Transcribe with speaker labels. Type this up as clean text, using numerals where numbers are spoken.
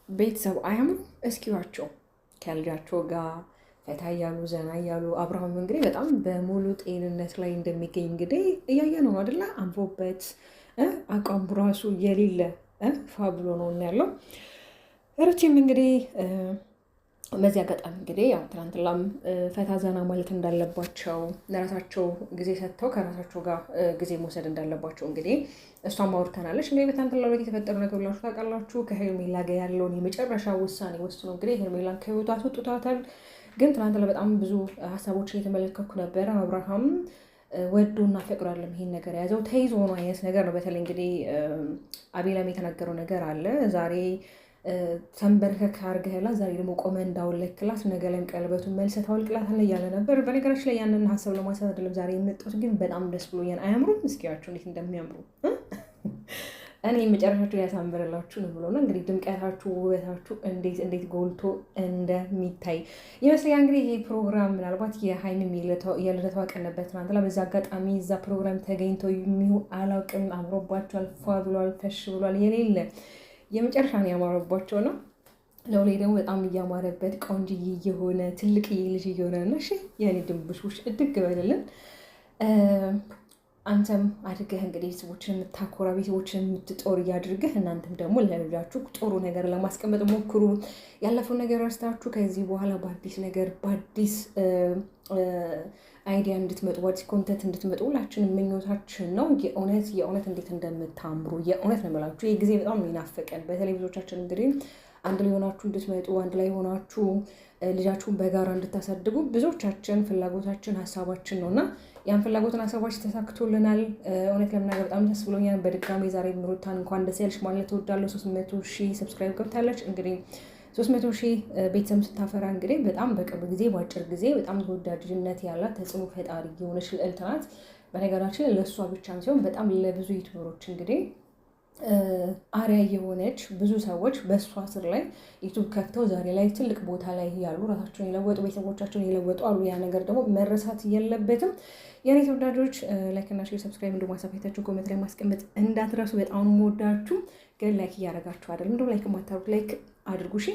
Speaker 1: ቤተሰብ አያምሩ እስኪዋቸው ከልጃቸው ጋር ፈታ እያሉ ዘና እያሉ አብርሃም እንግዲህ በጣም በሙሉ ጤንነት ላይ እንደሚገኝ እንግዲህ እያየ ነው አይደለ? አምሮበት አቋም ራሱ የሌለ ፋብሎ ነው ያለው። ሩቲም እንግዲህ በዚህ አጋጣሚ እንግዲህ ያው ትናንትናም ፈታ ዘና ማለት እንዳለባቸው ለራሳቸው ጊዜ ሰጥተው ከራሳቸው ጋር ጊዜ መውሰድ እንዳለባቸው እንግዲህ እሷም አውርተናለች። እንግዲህ በትናንትና ዕለት የተፈጠሩ ነገር ብላችሁ ታውቃላችሁ። ከሄርሜላ ጋር ያለውን የመጨረሻ ውሳኔ ወስኖ እንግዲህ ሄርሜላን ከህይወቷ አስወጥቷታል። ግን ትናንትና በጣም ብዙ ሀሳቦችን እየተመለከትኩ ነበረ። አብርሃም ወዶና ፈቅዷለም ይሄን ነገር የያዘው ተይዞ ነው አይነት ነገር ነው። በተለይ እንግዲህ አቤላም የተናገረው ነገር አለ ዛሬ ተንበርከክ አድርገህላት ዛሬ ደግሞ ቆመ እንዳውለክላት ነገ ላይም ቀለበቱን መልሰህ ታወልቅላታለህ እያለ ነበር። በነገራችን ላይ ያንን ሀሳብ ለማንሳት አይደለም ዛሬ የመጣሁት፣ ግን በጣም ደስ ብሎኛል። አያምሩም? እስኪያቸው እንዴት እንደሚያምሩ እኔ መጨረሻችሁ ያሳምርላችሁ ነው ብሎና እንግዲህ ድምቀታችሁ ውበታችሁ እንዴት ጎልቶ እንደሚታይ ይመስለኛል። እንግዲህ ይሄ ፕሮግራም ምናልባት የሀይሚም የልደቷ ቀን ነበር ትናንትና። በዛ አጋጣሚ እዛ ፕሮግራም ተገኝተው የሚሆን አላውቅም፣ አምሮባቸዋል፣ ፏ ብሏል፣ ፈሽ ብሏል። የሌለ የመጨረሻ ነው ያማረባቸው ነው። ለውሌ ደግሞ በጣም እያማረበት ቆንጅዬ እየሆነ ትልቅዬ ልጅ እየሆነ ነው። እሺ የኔ ድንብሾች እድግ በልልን። አንተም አድርገህ እንግዲህ ቤተሰቦችን የምታኮራ ቤተሰቦችን የምትጦር እያድርግህ። እናንተም ደግሞ ለልጃችሁ ጥሩ ነገር ለማስቀመጥ ሞክሩ። ያለፈው ነገር ረስታችሁ ከዚህ በኋላ በአዲስ ነገር በአዲስ አይዲያ እንድትመጡ በአዲስ ኮንተንት እንድትመጡ ሁላችንም ምኞታችን ነው። የእውነት እንዴት እንደምታምሩ የእውነት ነው የምላችሁ። ይህ ጊዜ በጣም ይናፈቀን። በተለይ ብዙዎቻችን እንግዲህ አንድ ላይ ሆናችሁ እንድትመጡ አንድ ላይ ሆናችሁ ልጃችሁን በጋራ እንድታሳድጉ ብዙዎቻችን ፍላጎታችን ሀሳባችን ነው እና ያን ፍላጎትን ሀሳባችን ተሳክቶልናል። እውነት ለምናገር በጣም ደስ ብሎኛል። በድጋሚ ዛሬ ሩታን እንኳን ደስ ያለሽ ማለት እወዳለሁ። 300,000 ሰብስክራይብ ገብታለች። እንግዲህ 300,000 ቤተሰብ ስታፈራ እንግዲህ በጣም በቅርብ ጊዜ በአጭር ጊዜ በጣም ተወዳጅነት ያላት ተጽዕኖ ፈጣሪ የሆነች ልዕልት ናት። በነገራችን ለእሷ ብቻም ሲሆን በጣም ለብዙ ዩቱበሮች እንግዲህ አሪያ የሆነች ብዙ ሰዎች በእሷ ስር ላይ ዩቱብ ከፍተው ዛሬ ላይ ትልቅ ቦታ ላይ ያሉ ራሳቸውን የለወጡ ቤተሰቦቻቸውን የለወጡ አሉ። ያ ነገር ደግሞ መረሳት የለበትም። የኔ ተወዳጆች ላይክና ሼር ሰብስክራይብ እንዲሁም ሀሳባችሁን ኮሜንት ላይ ማስቀመጥ እንዳትረሱ። በጣም የምወዳችሁ ግን ላይክ እያደረጋችሁ አይደለም። እንደውም ላይክ ማታሩት ላይክ አድርጉ እሺ።